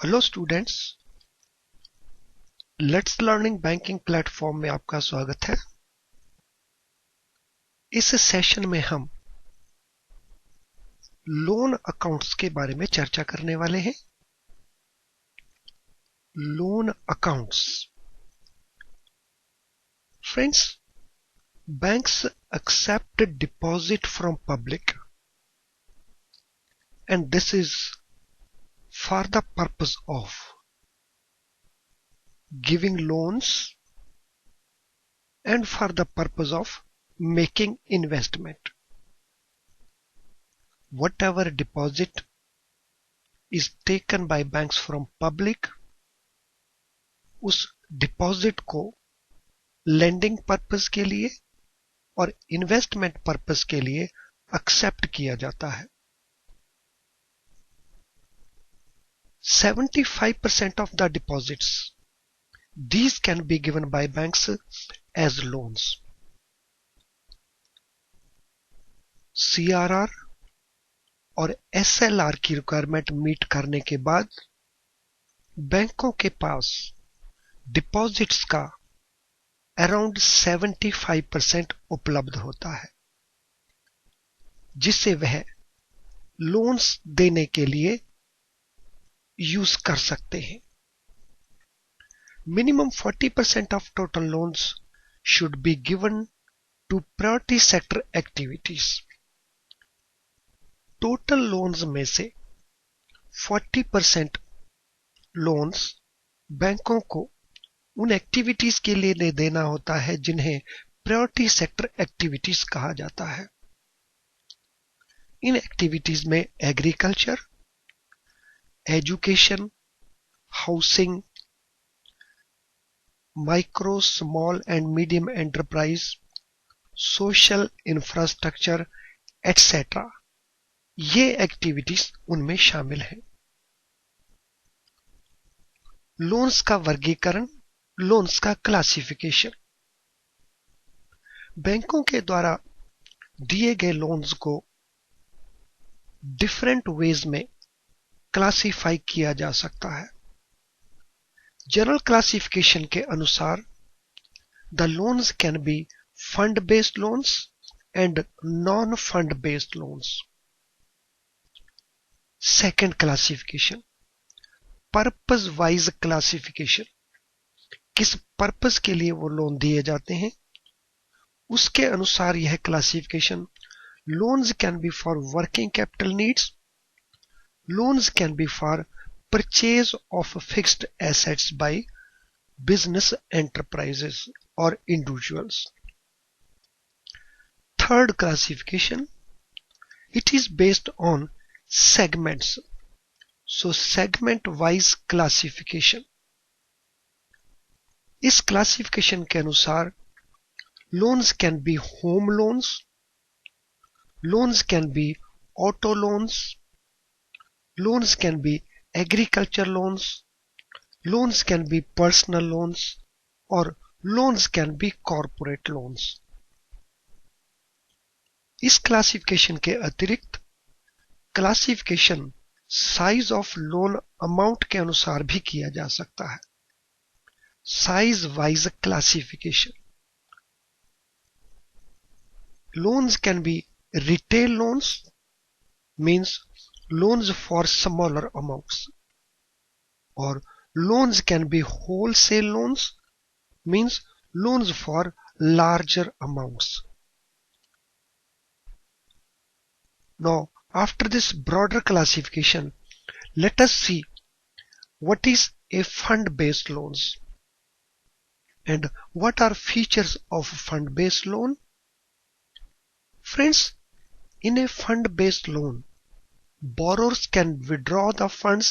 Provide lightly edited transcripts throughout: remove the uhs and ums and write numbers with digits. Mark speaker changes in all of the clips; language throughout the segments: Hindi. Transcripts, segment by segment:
Speaker 1: Hello students, let's learning banking platform में आपका स्वागत है। इस सेशन में हम लोन अकाउंट्स के बारे में चर्चा करने वाले हैं। Loan accounts friends, banks accept deposit from public, and this is for the purpose of giving loans and for the purpose of making investment. Whatever deposit is taken by banks from public, उस डिपॉजिट को लेंडिंग पर्पस के लिए और इन्वेस्टमेंट पर्पस के लिए एक्सेप्ट किया जाता है। 75% of the deposits, these can be given by banks as loans. CRR और SLR की रिक्वायरमेंट मीट करने के बाद बैंकों के पास डिपॉजिट्स का अराउंड 75% उपलब्ध होता है, जिसे वह लोन्स देने के लिए यूज कर सकते हैं। Minimum 40% of total loans should be given to priority sector activities. Total loans में से 40% लोन्स बैंकों को उन एक्टिविटीज के लिए देना होता है जिन्हें प्रायोरिटी सेक्टर एक्टिविटीज कहा जाता है। इन एक्टिविटीज में agriculture, education, housing, micro, small and medium enterprise, social infrastructure etcetera, ये एक्टिविटीज उनमें शामिल हैं। लोन्स का वर्गीकरण, लोन्स का क्लासिफिकेशन। बैंकों के द्वारा दिए गए लोन्स को डिफरेंट वेज में क्लासिफाई किया जा सकता है। जनरल क्लासिफिकेशन के अनुसार the loans can be fund based loans and non fund based loans. Second classification, purpose wise classification. किस पर्पस के लिए वो लोन दिए जाते हैं, उसके अनुसार यह classification. Loans can be for working capital needs, loans can be for purchase of fixed assets by business enterprises or individuals. Third classification, it is based on segments. So segment wise classification. इस क्लासिफिकेशन के अनुसार loans can be home loans, loans can be auto loans, loans can be agriculture loans, loans can be personal loans, or loans can be corporate loans. इस क्लासिफिकेशन के अतिरिक्त classification size of loan amount के अनुसार भी किया जा सकता है। Size wise classification. Loans can be retail loans, means loans for smaller amounts, or loans can be wholesale loans, means loans for larger amounts. Now, after this broader classification, let us see what is a fund-based loans and what are features of fund-based loan. Friends, in a fund-based loan, borrowers can withdraw the funds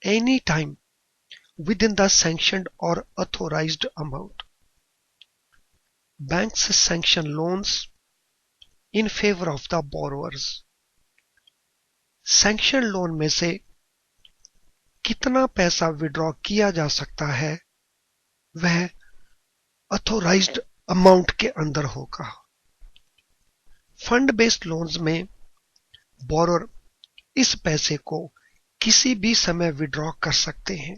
Speaker 1: anytime within the sanctioned or authorized amount. Banks sanction loans in favor of the borrowers. Sanction loan में से कितना पैसा विड्रॉ किया जा सकता है वह अथोराइज्ड अमाउंट के अंदर होगा। फंड बेस्ड लोन्स में बोरोर इस पैसे को किसी भी समय विड्रॉ कर सकते हैं।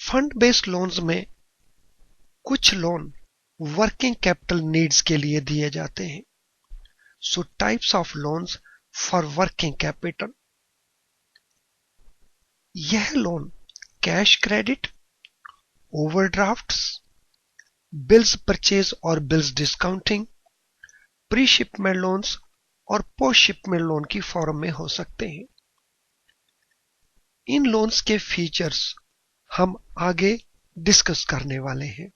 Speaker 1: फंड बेस्ड लोन्स में कुछ लोन वर्किंग कैपिटल नीड्स के लिए दिए जाते हैं। So types of loans for working capital. यह loan cash credit, overdrafts, bills purchase और bills discounting, pre shipment loans और पोस्ट शिपमेंट लोन की फॉर्म में हो सकते हैं। इन लोन्स के फीचर्स हम आगे डिस्कस करने वाले हैं।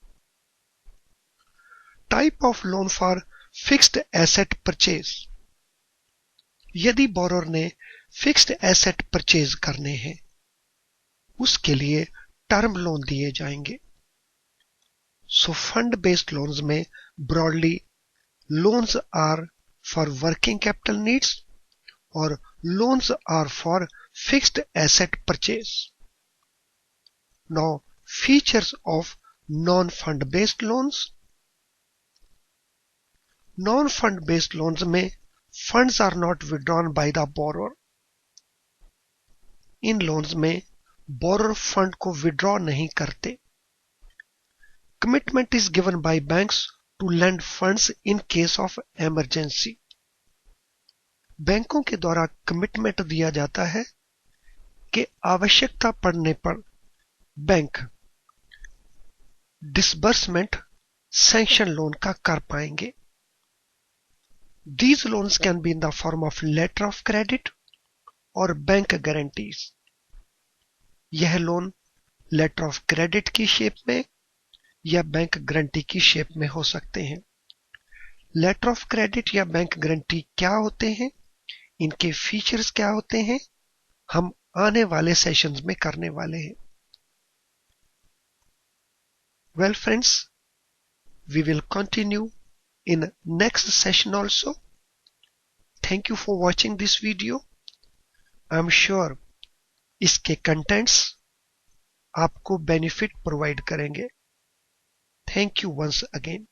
Speaker 1: Type of loan for fixed asset purchase. यदि बोरोर ने फिक्स्ड एसेट परचेज करने हैं, उसके लिए टर्म लोन दिए जाएंगे। सो फंड बेस्ड लोन्स में broadly loans are for working capital needs और loans are for fixed asset purchase. Now features of non fund based loans. Non fund based loans में funds are not withdrawn by the borrower. इन लोन्स में बोरोर फंड को विड्रॉ नहीं करते। Commitment is given by banks to lend funds in case of emergency. बैंकों के द्वारा कमिटमेंट दिया जाता है कि आवश्यकता पड़ने पर बैंक डिसबर्समेंट सैंक्शन लोन का कर पाएंगे। These loans can be in the form of letter of credit और बैंक गारंटीज। यह लोन लेटर ऑफ क्रेडिट की शेप में या बैंक गारंटी की शेप में हो सकते हैं। लेटर ऑफ क्रेडिट या बैंक गारंटी क्या होते हैं, इनके फीचर्स क्या होते हैं, हम आने वाले सेशंस में करने वाले हैं। Well friends, we will continue in next session also. Thank you for watching this video. I am sure इसके contents आपको benefit provide करेंगे। Thank you once again.